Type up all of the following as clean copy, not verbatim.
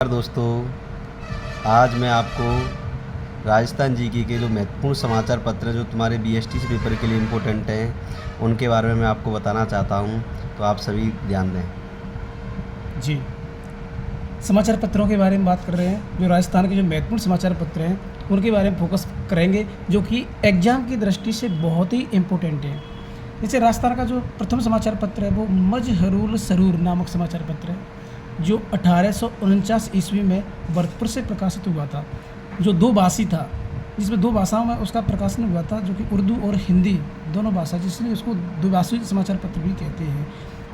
दोस्तों, आज मैं आपको राजस्थान जीके के जो महत्वपूर्ण समाचार पत्र हैं जो तुम्हारे बीएसटी पेपर के लिए इम्पोर्टेंट हैं उनके बारे में मैं आपको बताना चाहता हूं, तो आप सभी ध्यान दें। जी, समाचार पत्रों के बारे में बात कर रहे हैं। जो राजस्थान के जो महत्वपूर्ण समाचार पत्र हैं उनके बारे में फोकस करेंगे, जो कि एग्ज़ाम की दृष्टि से बहुत ही इम्पोर्टेंट है। जैसे राजस्थान का जो प्रथम समाचार पत्र है वो मजहरूल सरूर नामक समाचार पत्र है, जो 1849 ईस्वी में भरतपुर से प्रकाशित हुआ था, जो दो भाषी था, जिसमें दो भाषाओं में उसका प्रकाशन हुआ था, जो कि उर्दू और हिंदी दोनों भाषा, जिसलिए उसको द्विभाषी समाचार पत्र भी कहते हैं।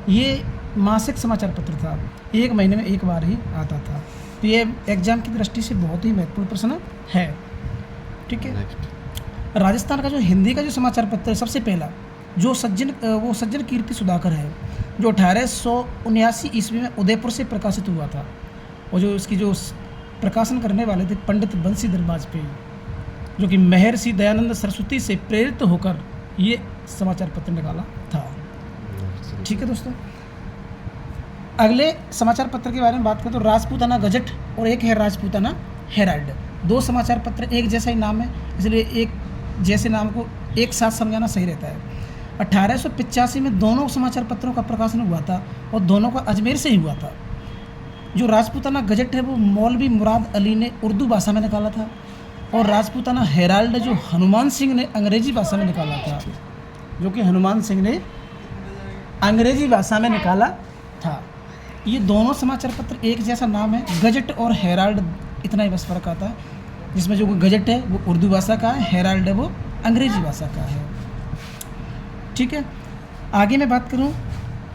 ये मासिक समाचार पत्र था, एक महीने में एक बार ही आता था। तो ये एग्जाम की दृष्टि से बहुत ही महत्वपूर्ण प्रश्न है। ठीक है। राजस्थान का जो हिंदी का जो समाचार पत्र है, सबसे पहला जो सज्जन कीर्ति सुधाकर है, जो 1879 ईस्वी में उदयपुर से प्रकाशित हुआ था, और जो इसकी जो प्रकाशन करने वाले थे पंडित बंशीधर वाजपेयी, जो कि महर्षि दयानंद सरस्वती से प्रेरित होकर ये समाचार पत्र निकाला था। ठीक है दोस्तों, अगले समाचार पत्र के बारे में बात करें तो राजपूताना गजट और एक है राजपूताना हेराल्ड। दो समाचार पत्र एक जैसा ही नाम है, इसलिए एक जैसे नाम को एक साथ समझाना सही रहता है। 1885 में दोनों समाचार पत्रों का प्रकाशन हुआ था और दोनों का अजमेर से ही हुआ था। जो राजपूताना गजट है वो मौलवी मुराद अली ने उर्दू भाषा में निकाला था, और राजपूताना हेराल्ड जो हनुमान सिंह ने अंग्रेजी भाषा में निकाला था, जो कि हनुमान सिंह ने अंग्रेजी भाषा में निकाला था। ये दोनों समाचार पत्र एक जैसा नाम है, गजट और हेराल्ड, इतना ही बस फर्क आता है, जिसमें जो गजट है वो उर्दू भाषा का है, हेराल्ड है वो अंग्रेजी भाषा का है। ठीक है, आगे मैं बात करूं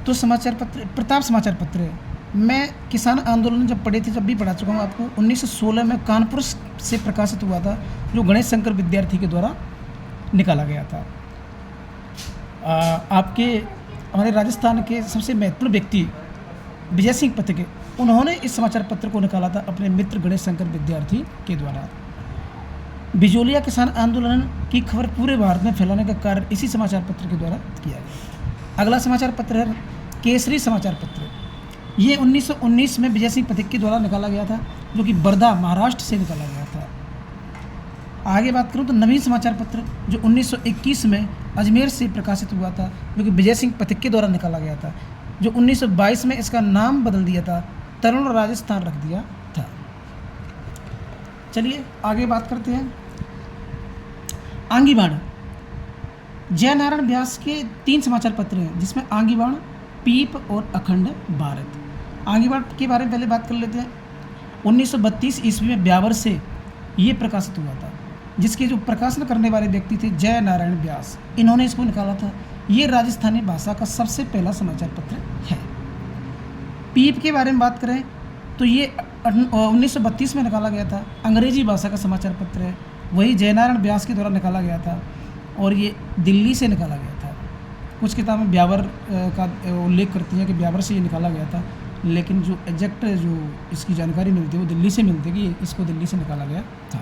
तो समाचार पत्र प्रताप समाचार पत्र है। मैं किसान आंदोलन जब पढ़े थे जब भी पढ़ा चुका हूँ आपको। 1916 में कानपुर से प्रकाशित हुआ था, जो गणेश शंकर विद्यार्थी के द्वारा निकाला गया था। हमारे राजस्थान के सबसे महत्वपूर्ण व्यक्ति विजय सिंह पथिक, उन्होंने इस समाचार पत्र को निकाला था अपने मित्र गणेश शंकर विद्यार्थी के द्वारा। बिजोलिया किसान आंदोलन की खबर पूरे भारत में फैलाने का कार्य इसी समाचार पत्र के द्वारा किया गया। अगला समाचार पत्र है केसरी समाचार पत्र। ये 1919 में विजय सिंह पथिक के द्वारा निकाला गया था, जो कि वर्धा महाराष्ट्र से निकाला गया था। आगे बात करूं तो नवीन समाचार पत्र, जो 1921 में अजमेर से प्रकाशित हुआ था, जो कि विजय सिंह पथिक के द्वारा निकाला गया था, जो 1922 में इसका नाम बदल दिया था, तरुण राजस्थान रख दिया था। चलिए आगे बात करते हैं। आंगीबाण, जयनारायण व्यास के 3 समाचार पत्र हैं, जिसमें आंगीबाण, पीप और अखंड भारत। आंगीबाण के बारे में पहले बात कर लेते हैं। 1932 ईस्वी में ब्यावर से ये प्रकाशित हुआ था, जिसके जो प्रकाशन करने वाले व्यक्ति थे जयनारायण व्यास, इन्होंने इसको निकाला था। ये राजस्थानी भाषा का सबसे पहला समाचार पत्र है। पीप के बारे में बात करें तो ये 1932 में निकाला गया था, अंग्रेजी भाषा का समाचार पत्र है, वही जयनारायण व्यास के द्वारा निकाला गया था, और ये दिल्ली से निकाला गया था। कुछ किताबें ब्यावर का उल्लेख करती हैं कि ब्यावर से ये निकाला गया था, लेकिन जो एग्जैक्ट जो इसकी जानकारी मिलती है वो दिल्ली से मिलती है कि इसको दिल्ली से निकाला गया था।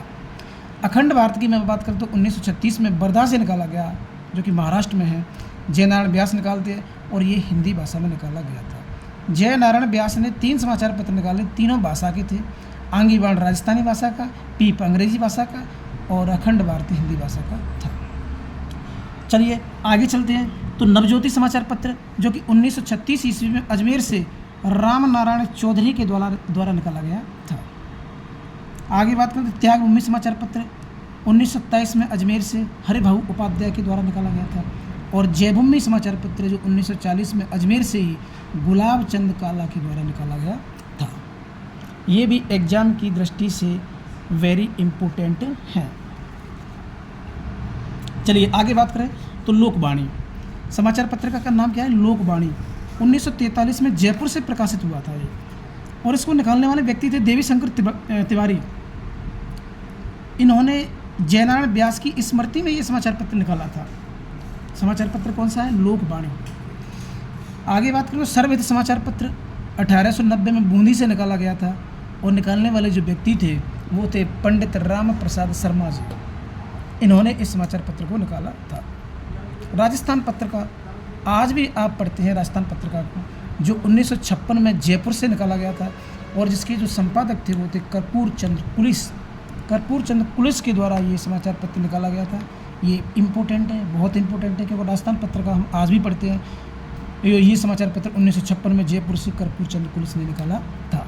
अखंड भारत की मैं बात करूँ तो 1936 में वर्धा से निकाला गया, जो कि महाराष्ट्र में है। जयनारायण व्यास निकालते हैं और ये हिंदी भाषा में निकाला गया था। जयनारायण व्यास ने 3 समाचार पत्र निकाले, तीनों भाषा के थे। आंगीबाण राजस्थानी भाषा का, पीप अंग्रेजी भाषा का, और अखंड भारतीय हिंदी भाषा का था। चलिए आगे चलते हैं तो नवज्योति समाचार पत्र, जो कि 1936 ईस्वी में अजमेर से राम नारायण चौधरी के द्वारा निकाला गया था। आगे बात करें तो त्यागभूमि समाचार पत्र 1927 में अजमेर से हरिभाऊ उपाध्याय के द्वारा निकाला गया था। और जयभूमि समाचार पत्र जो 1940 में अजमेर से ही गुलाब चंद काला के द्वारा निकाला गया था। ये भी एग्जाम की दृष्टि से वेरी इम्पोर्टेंट है। चलिए आगे बात करें तो लोकवाणी समाचार पत्र का नाम क्या है, लोकवाणी। 1943 में जयपुर से प्रकाशित हुआ था ये, और इसको निकालने वाले व्यक्ति थे देवी शंकर तिवारी। इन्होंने जयनारायण व्यास की स्मृति में ये समाचार पत्र निकाला था। समाचार पत्र कौन सा है, लोकवाणी। आगे बात करें सर्वहित समाचार पत्र 1890 में बूंदी से निकाला गया था, और निकालने वाले जो व्यक्ति थे वो थे पंडित राम प्रसाद शर्मा जी। इन्होंने इस समाचार पत्र को निकाला था। राजस्थान पत्रिका आज भी आप पढ़ते हैं, राजस्थान पत्रिका को, जो 1956 में जयपुर से निकाला गया था, और जिसके जो संपादक थे वो थे कर्पूर चंद्र कुलिस के द्वारा ये समाचार पत्र निकाला गया था। ये इम्पोर्टेंट है, बहुत इम्पोर्टेंट है, क्योंकि राजस्थान पत्रिका हम आज भी पढ़ते हैं। ये समाचार पत्र 1956 में जयपुर से कर्पूर चंद्र कुलिस ने निकाला था।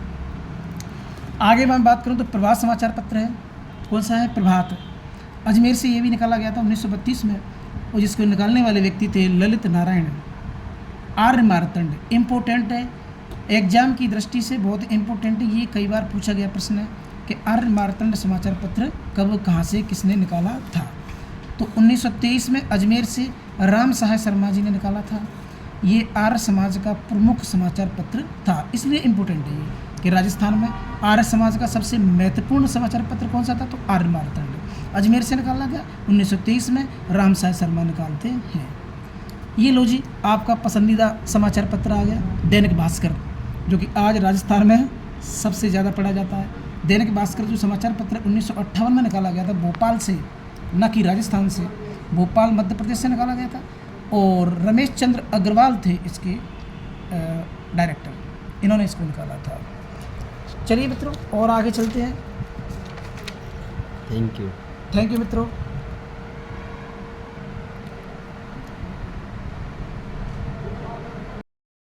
आगे मैं बात करूं तो प्रभात समाचार पत्र है। कौन सा है? प्रभात। अजमेर से ये भी निकाला गया था 1932 में, और जिसको निकालने वाले व्यक्ति थे ललित नारायण आर्य मार्तंड। इम्पोर्टेंट है, एग्जाम की दृष्टि से बहुत इम्पोर्टेंट है। ये कई बार पूछा गया प्रश्न है कि आर्य मार्तंड समाचार पत्र कब, कहाँ से, किसने निकाला था? तो 1923 में अजमेर से राम सहाय शर्मा जी ने निकाला था। ये आर्य समाज का प्रमुख समाचार पत्र था, इसलिए इम्पोर्टेंट है ये कि राजस्थान में आर्य समाज का सबसे महत्वपूर्ण समाचार पत्र कौन सा था? तो आर्य मार्तंड अजमेर से निकाला गया 1923 में, राम सहाय शर्मा निकालते हैं। ये लो जी, आपका पसंदीदा समाचार पत्र आ गया दैनिक भास्कर, जो कि आज राजस्थान में सबसे ज़्यादा पढ़ा जाता है। दैनिक भास्कर जो समाचार पत्र 1958 में निकाला गया था भोपाल से, न कि राजस्थान से, भोपाल मध्य प्रदेश से निकाला गया था, और रमेश चंद्र अग्रवाल थे इसके डायरेक्टर, इन्होंने इसको निकाला था। चलिए मित्रों, और आगे चलते हैं। थैंक यू मित्रों।